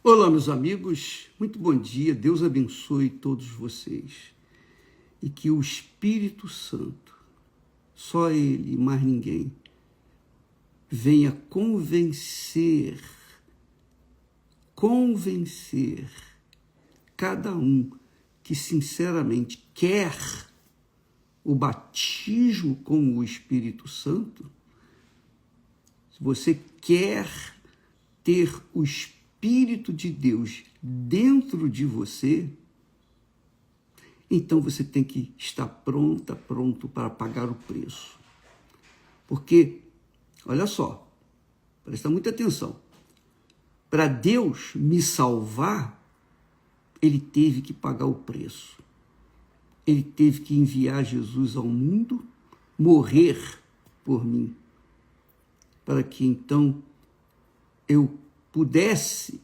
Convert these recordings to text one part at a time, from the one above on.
Olá, meus amigos, muito bom dia, Deus abençoe todos vocês e que o Espírito Santo, só Ele e mais ninguém, venha convencer cada um que sinceramente quer o batismo com o Espírito Santo. Se você quer ter o Espírito de Deus dentro de você, então você tem que estar pronto para pagar o preço. Porque, olha só, presta muita atenção, para Deus me salvar, Ele teve que pagar o preço. Ele teve que enviar Jesus ao mundo, morrer por mim, para que então eu pudesse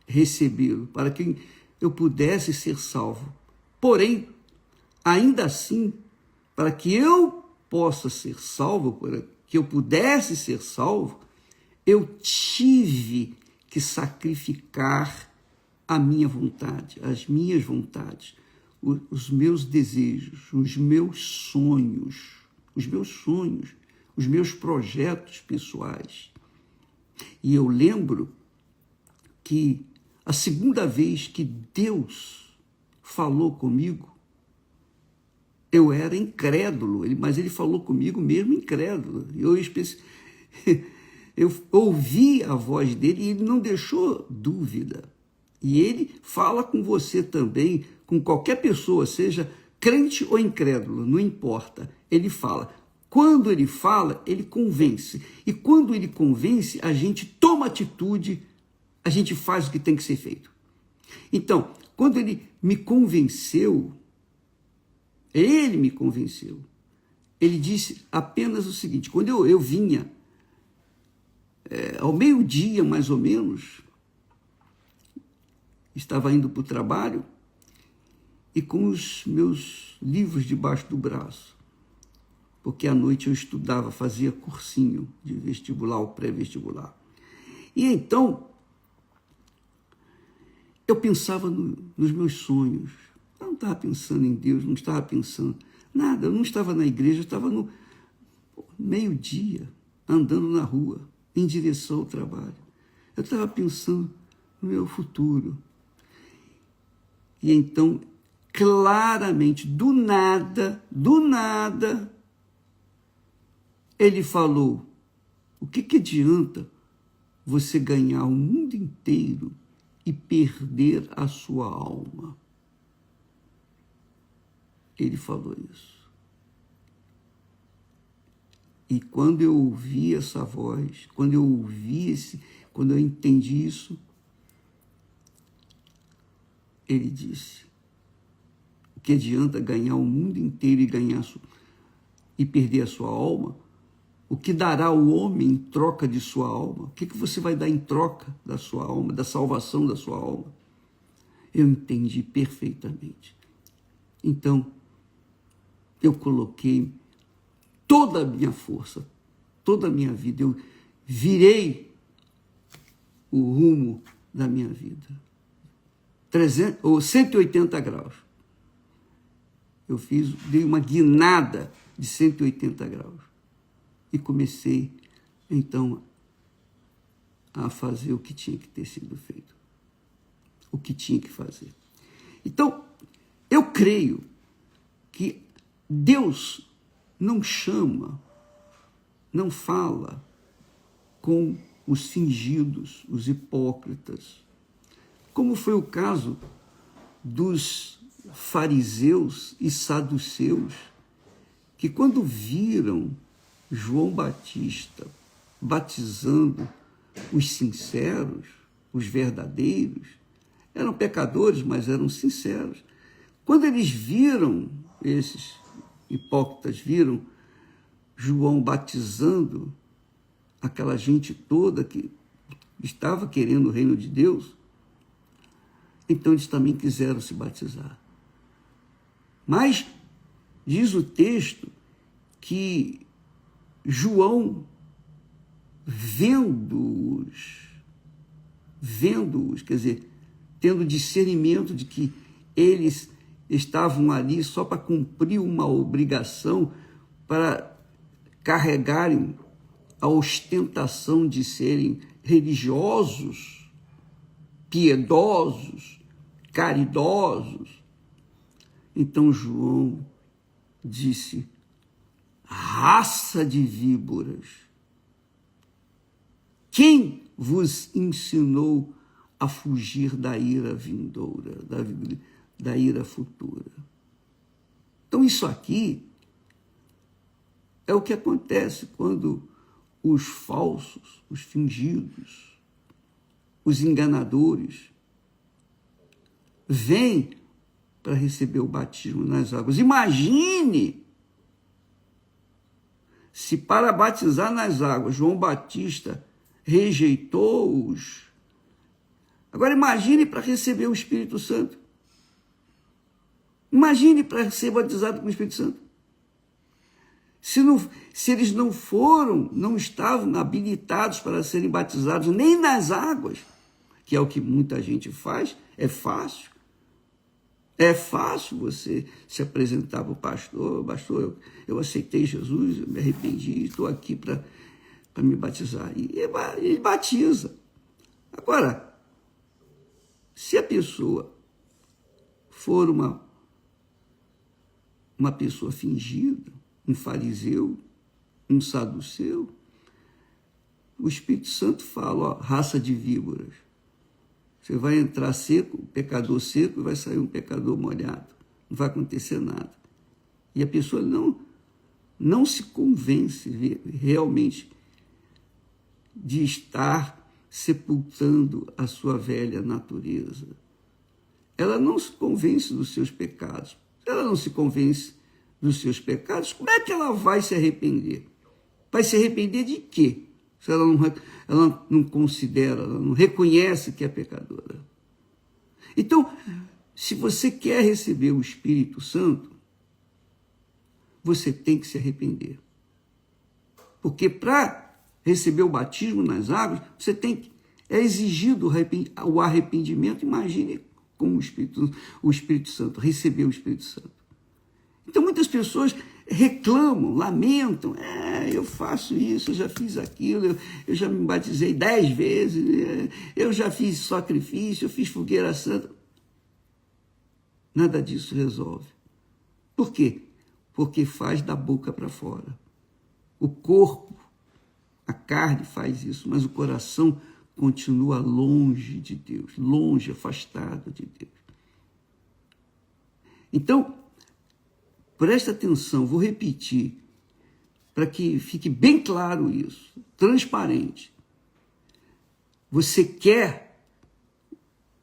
recebê-lo, para que eu pudesse ser salvo. Porém, ainda assim, para que eu possa ser salvo, para que eu pudesse ser salvo, eu tive que sacrificar a minha vontade, as minhas vontades, os meus desejos, os meus sonhos, os meus projetos pessoais. E eu lembro que a segunda vez que Deus falou comigo, eu era incrédulo, mas Ele falou comigo mesmo incrédulo. Eu ouvi a voz dele e Ele não deixou dúvida. E Ele fala com você também, com qualquer pessoa, seja crente ou incrédulo, não importa. Ele fala. Quando Ele fala, Ele convence. E quando Ele convence, a gente toma atitude, a gente faz o que tem que ser feito. Então, quando Ele me convenceu, Ele disse apenas o seguinte: quando eu vinha, ao meio-dia mais ou menos, estava indo para o trabalho e com os meus livros debaixo do braço, porque à noite eu estudava, fazia cursinho de vestibular ou pré-vestibular. E então, eu pensava nos meus sonhos. Eu não estava pensando em Deus, não estava pensando nada. Eu não estava na igreja, eu estava no meio-dia, andando na rua, em direção ao trabalho. Eu estava pensando no meu futuro. E então, claramente, do nada, Ele falou: o que adianta você ganhar o mundo inteiro e perder a sua alma? Ele falou isso. E quando eu ouvi essa voz, quando eu entendi isso, Ele disse: o que adianta ganhar o mundo inteiro e perder a sua alma? O que dará o homem em troca de sua alma? O que você vai dar em troca da sua alma, da salvação da sua alma? Eu entendi perfeitamente. Então, eu coloquei toda a minha força, toda a minha vida, eu virei o rumo da minha vida. 180 graus. Eu dei uma guinada de 180 graus. E comecei, então, a fazer o que tinha que ter sido feito. O que tinha que fazer. Então, eu creio que Deus não chama, não fala com os fingidos, os hipócritas, como foi o caso dos fariseus e saduceus, que quando viram João Batista batizando os sinceros, os verdadeiros, eram pecadores, mas eram sinceros. Quando eles viram, esses hipócritas viram João batizando aquela gente toda que estava querendo o reino de Deus, então eles também quiseram se batizar. Mas diz o texto que João, vendo-os, vendo-os, quer dizer, tendo discernimento de que eles estavam ali só para cumprir uma obrigação, para carregarem a ostentação de serem religiosos, piedosos, caridosos. Então João disse: raça de víboras, quem vos ensinou a fugir da ira vindoura, da ira futura? Então isso aqui é o que acontece quando os falsos, os fingidos, os enganadores vêm para receber o batismo nas águas. Imagine se para batizar nas águas João Batista rejeitou-os. Agora imagine para receber o Espírito Santo. Imagine para ser batizado com o Espírito Santo. Se eles não estavam habilitados para serem batizados nem nas águas, que é o que muita gente faz, é fácil. É fácil você se apresentar para o pastor: pastor, eu aceitei Jesus, eu me arrependi, estou aqui para me batizar. E ele batiza. Agora, se a pessoa for uma pessoa fingida, um fariseu, um saduceu, o Espírito Santo fala: ó, raça de víboras. Você vai entrar seco, pecador seco, e vai sair um pecador molhado. Não vai acontecer nada. E a pessoa não se convence realmente de estar sepultando a sua velha natureza. Ela não se convence dos seus pecados. Ela não se convence dos seus pecados. Como é que ela vai se arrepender? Vai se arrepender de quê? Se ela não considera, ela não reconhece que é pecadora. Então, se você quer receber o Espírito Santo, você tem que se arrepender. Porque para receber o batismo nas águas, é exigido o arrependimento. Imagine como o Espírito Santo, receber o Espírito Santo. Então, muitas pessoas reclamam, lamentam: eu faço isso, eu já fiz aquilo, eu já me batizei 10 vezes, eu já fiz sacrifício, eu fiz fogueira santa. Nada disso resolve. Por quê? Porque faz da boca para fora. O corpo, a carne faz isso, mas o coração continua longe de Deus, longe, afastado de Deus. Então, presta atenção, vou repetir, para que fique bem claro isso, transparente. Você quer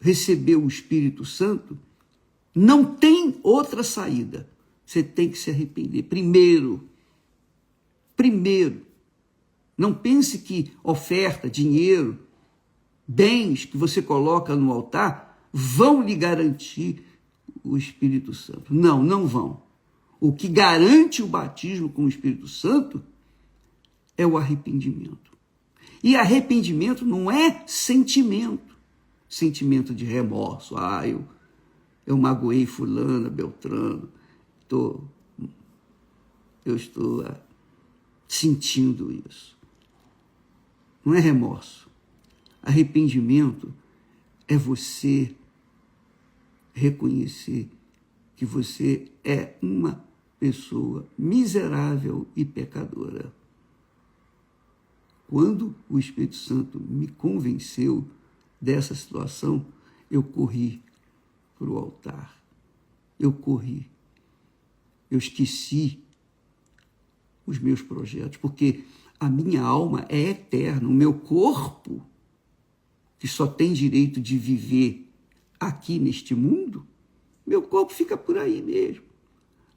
receber o Espírito Santo? Não tem outra saída. Você tem que se arrepender. Primeiro, não pense que oferta, dinheiro, bens que você coloca no altar vão lhe garantir o Espírito Santo. Não, não vão. O que garante o batismo com o Espírito Santo é o arrependimento. E arrependimento não é sentimento de remorso. Eu magoei fulana, beltrano, eu estou sentindo isso. Não é remorso. Arrependimento é você reconhecer que você é uma pessoa miserável e pecadora. Quando o Espírito Santo me convenceu dessa situação, eu corri para o altar. Eu esqueci os meus projetos, porque a minha alma é eterna. O meu corpo, que só tem direito de viver aqui neste mundo, meu corpo fica por aí mesmo.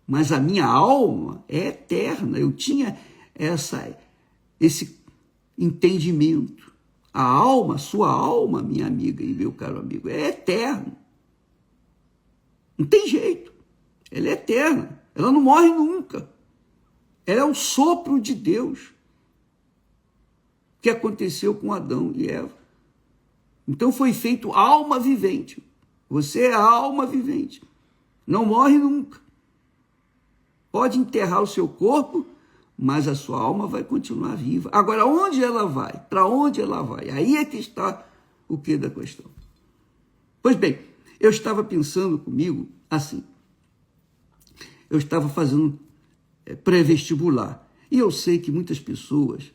Mas a minha alma é eterna. Eu tinha esse entendimento. A alma, sua alma, minha amiga e meu caro amigo, é eterna. Não tem jeito. Ela é eterna. Ela não morre nunca. Ela é o sopro de Deus que aconteceu com Adão e Eva. Então foi feito alma vivente. Você é a alma vivente. Não morre nunca. Pode enterrar o seu corpo, mas a sua alma vai continuar viva. Agora, onde ela vai? Para onde ela vai? Aí é que está o quê da questão. Pois bem, eu estava pensando comigo assim. Eu estava fazendo pré-vestibular. E eu sei que muitas pessoas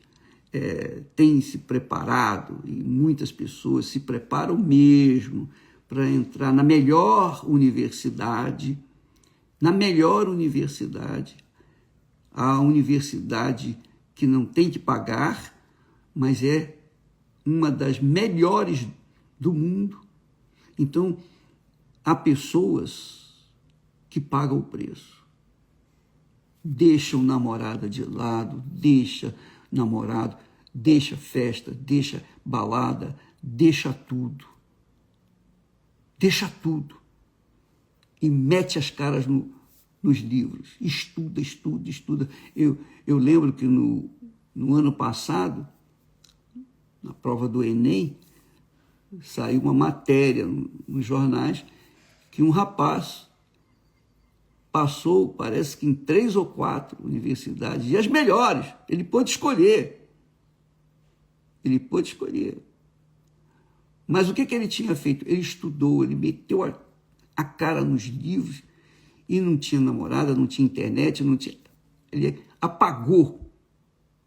têm se preparado, e muitas pessoas se preparam mesmo para entrar na melhor universidade, a universidade que não tem que pagar, mas é uma das melhores do mundo. Então, há pessoas que pagam o preço. Deixam namorada de lado, deixa namorado, deixa festa, deixa balada, deixa tudo. Deixa tudo. E mete as caras nos livros. Estuda, estuda, estuda. Eu lembro que no ano passado, na prova do Enem, saiu uma matéria nos jornais que um rapaz passou, parece que em 3 ou 4 universidades, e as melhores, ele pôde escolher. Mas o que ele tinha feito? Ele estudou, ele meteu a cara nos livros e não tinha namorada, não tinha internet, ele apagou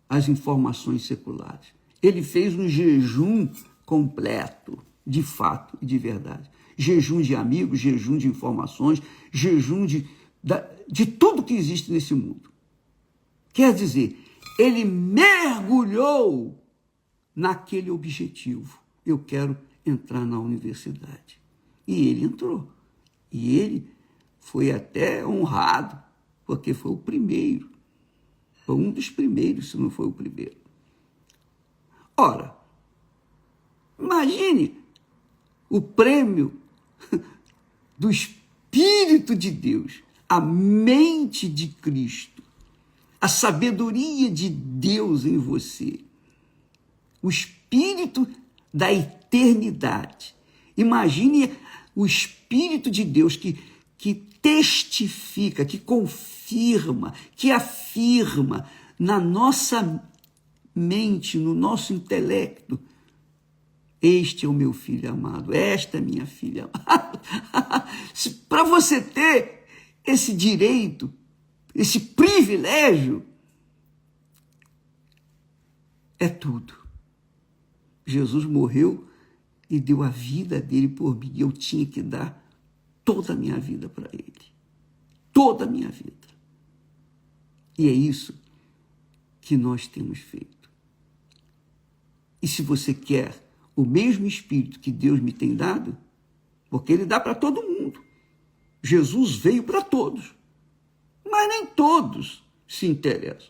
as informações seculares. Ele fez um jejum completo, de fato e de verdade. Jejum de amigos, jejum de informações, jejum de tudo que existe nesse mundo. Quer dizer, ele mergulhou naquele objetivo. Eu quero entrar na universidade. E ele entrou. E ele foi até honrado, porque foi o primeiro. Foi um dos primeiros, se não foi o primeiro. Ora, imagine o prêmio do Espírito de Deus, a mente de Cristo, a sabedoria de Deus em você, o Espírito da eternidade. Imagine o Espírito de Deus que testifica, que confirma, que afirma na nossa mente, no nosso intelecto: este é o meu filho amado, esta é minha filha amada. Para você ter esse direito, esse privilégio, é tudo. Jesus morreu e deu a vida dele por mim. Eu tinha que dar toda a minha vida para ele. Toda a minha vida. E é isso que nós temos feito. E se você quer o mesmo Espírito que Deus me tem dado, porque ele dá para todo mundo. Jesus veio para todos. Mas nem todos se interessam.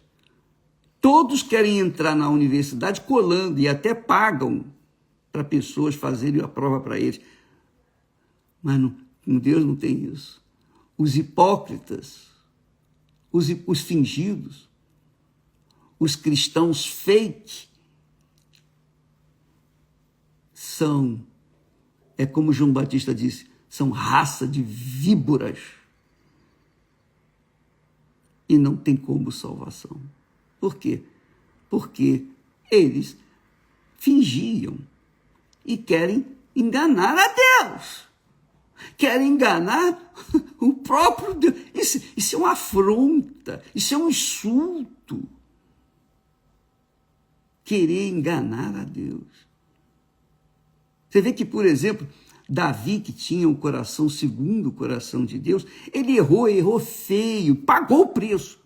Todos querem entrar na universidade colando e até pagam para pessoas fazerem a prova para eles. Mas com Deus não tem isso. Os hipócritas, os fingidos, os cristãos fake, é como João Batista disse, são raça de víboras. E não tem como salvação. Por quê? Porque eles fingiam e querem enganar a Deus. Querem enganar o próprio Deus. Isso é uma afronta, isso é um insulto. Querer enganar a Deus. Você vê que, por exemplo, Davi, que tinha um coração segundo o coração de Deus, ele errou feio, pagou o preço.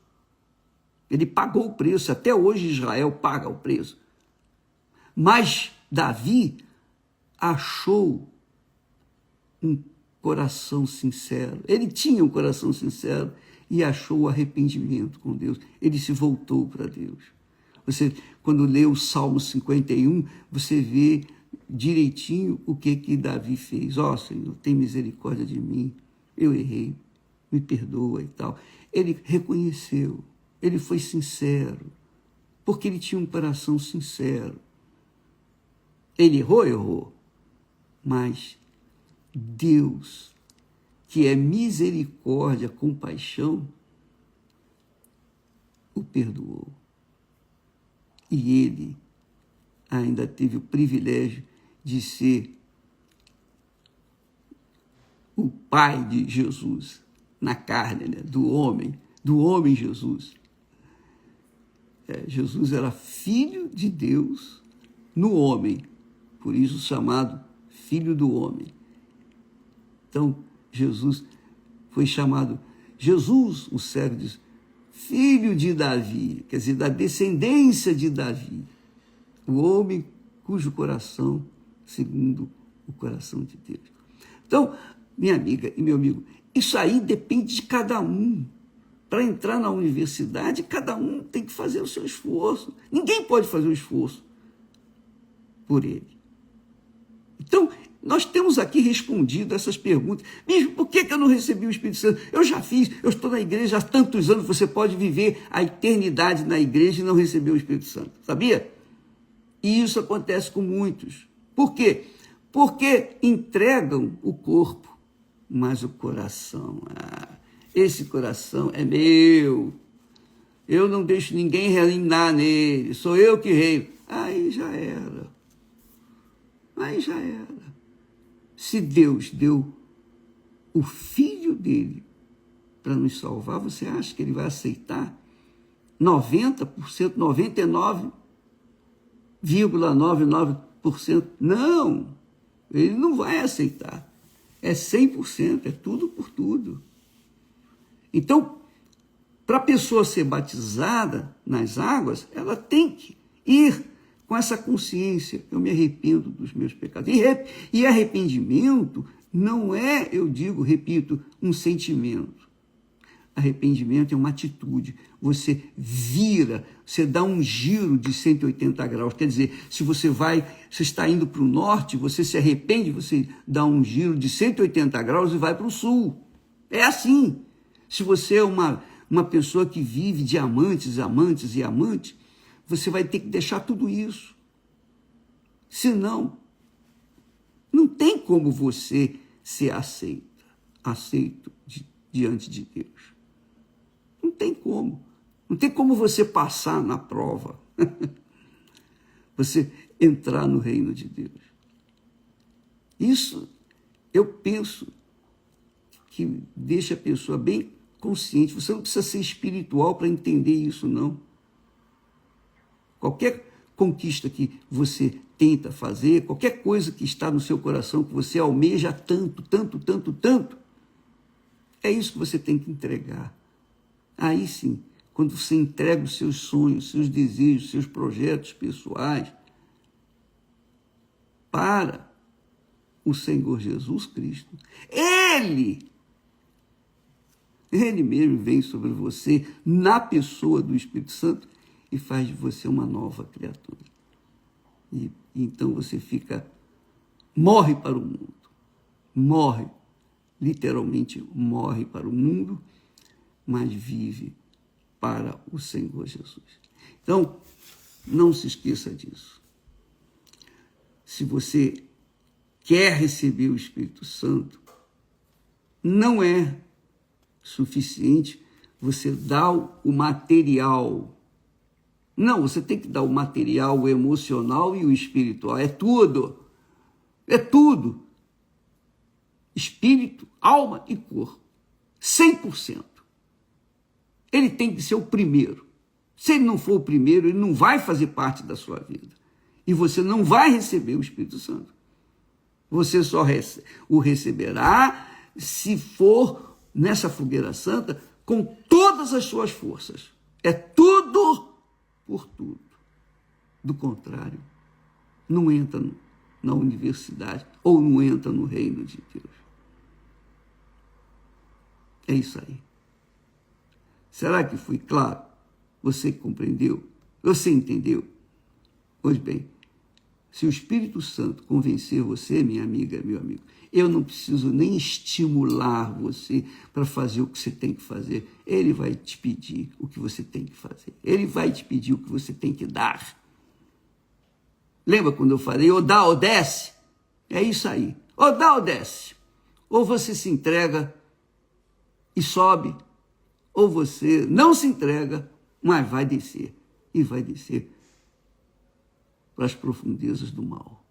Ele pagou o preço, até hoje Israel paga o preço. Mas Davi achou um coração sincero. Ele tinha um coração sincero e achou o arrependimento com Deus. Ele se voltou para Deus. Você, quando lê o Salmo 51, você vê direitinho o que Davi fez. Ó, Senhor, tem misericórdia de mim. Eu errei. Me perdoa e tal. Ele reconheceu. Ele foi sincero. Porque ele tinha um coração sincero. Ele errou. Mas Deus, que é misericórdia, compaixão, o perdoou. E ele ainda teve o privilégio de ser o pai de Jesus na carne, né? do homem Jesus. Jesus era filho de Deus no homem, por isso chamado filho do homem. Então, Jesus foi chamado, Jesus, o servo diz, filho de Davi, quer dizer, da descendência de Davi, o homem cujo coração, segundo o coração de Deus. Então, minha amiga e meu amigo, isso aí depende de cada um. Para entrar na universidade, cada um tem que fazer o seu esforço. Ninguém pode fazer o esforço por ele. Então, nós temos aqui respondido essas perguntas. Mesmo, por que eu não recebi o Espírito Santo? Eu já fiz, eu estou na igreja há tantos anos, você pode viver a eternidade na igreja e não receber o Espírito Santo. Sabia? E isso acontece com muitos. Por quê? Porque entregam o corpo, mas o coração, esse coração é meu. Eu não deixo ninguém reinar nele, sou eu que reino. Aí já era. Se Deus deu o Filho dele para nos salvar, você acha que ele vai aceitar 90%, 99,99%? Não, ele não vai aceitar. É 100%, é tudo por tudo. Então, para a pessoa ser batizada nas águas, ela tem que ir com essa consciência, eu me arrependo dos meus pecados. E arrependimento não é, eu digo, repito, um sentimento. Arrependimento é uma atitude. Você vira, você dá um giro de 180 graus. Quer dizer, se você está indo para o norte, você se arrepende, você dá um giro de 180 graus e vai para o sul. É assim. Se você é uma pessoa que vive de amantes, você vai ter que deixar tudo isso. Senão, não tem como você ser aceito diante de Deus. Não tem como. Não tem como você passar na prova. Você entrar no reino de Deus. Isso, eu penso, que deixa a pessoa bem consciente. Você não precisa ser espiritual para entender isso, não. Qualquer conquista que você tenta fazer, qualquer coisa que está no seu coração, que você almeja tanto, é isso que você tem que entregar. Aí sim, quando você entrega os seus sonhos, seus desejos, seus projetos pessoais para o Senhor Jesus Cristo, Ele mesmo vem sobre você na pessoa do Espírito Santo e faz de você uma nova criatura. E então você morre para o mundo. Literalmente morre para o mundo, mas vive para o Senhor Jesus. Então, não se esqueça disso. Se você quer receber o Espírito Santo, não é suficiente você dar o material. Não, você tem que dar o material, o emocional e o espiritual. É tudo. É tudo. Espírito, alma e corpo. 100%. Ele tem que ser o primeiro. Se ele não for o primeiro, ele não vai fazer parte da sua vida. E você não vai receber o Espírito Santo. Você só o receberá se for nessa fogueira santa com todas as suas forças. É tudo por tudo. Do contrário, não entra na universidade ou não entra no reino de Deus. É isso aí. Será que fui claro? Você compreendeu? Você entendeu? Pois bem, se o Espírito Santo convencer você, minha amiga, meu amigo, eu não preciso nem estimular você para fazer o que você tem que fazer. Ele vai te pedir o que você tem que fazer. Ele vai te pedir o que você tem que dar. Lembra quando eu falei, ou dá ou desce? É isso aí. Ou dá ou desce. Ou você se entrega e sobe, ou você não se entrega, mas vai descer. E vai descer para as profundezas do mal.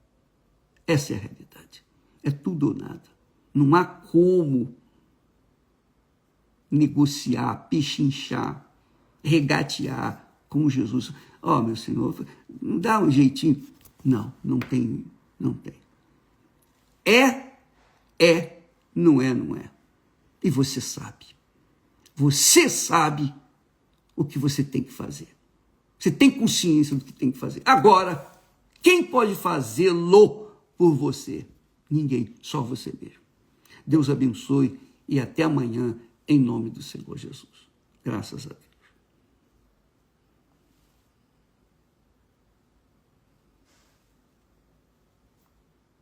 Essa é a realidade. É tudo ou nada. Não há como negociar, pechinchar, regatear com Jesus. Ó, meu Senhor, dá um jeitinho. Não, não tem, não tem. É, não é, não é. E você sabe. Você sabe o que você tem que fazer. Você tem consciência do que tem que fazer. Agora, quem pode fazê-lo por você? Ninguém, só você mesmo. Deus abençoe e até amanhã, em nome do Senhor Jesus. Graças a Deus.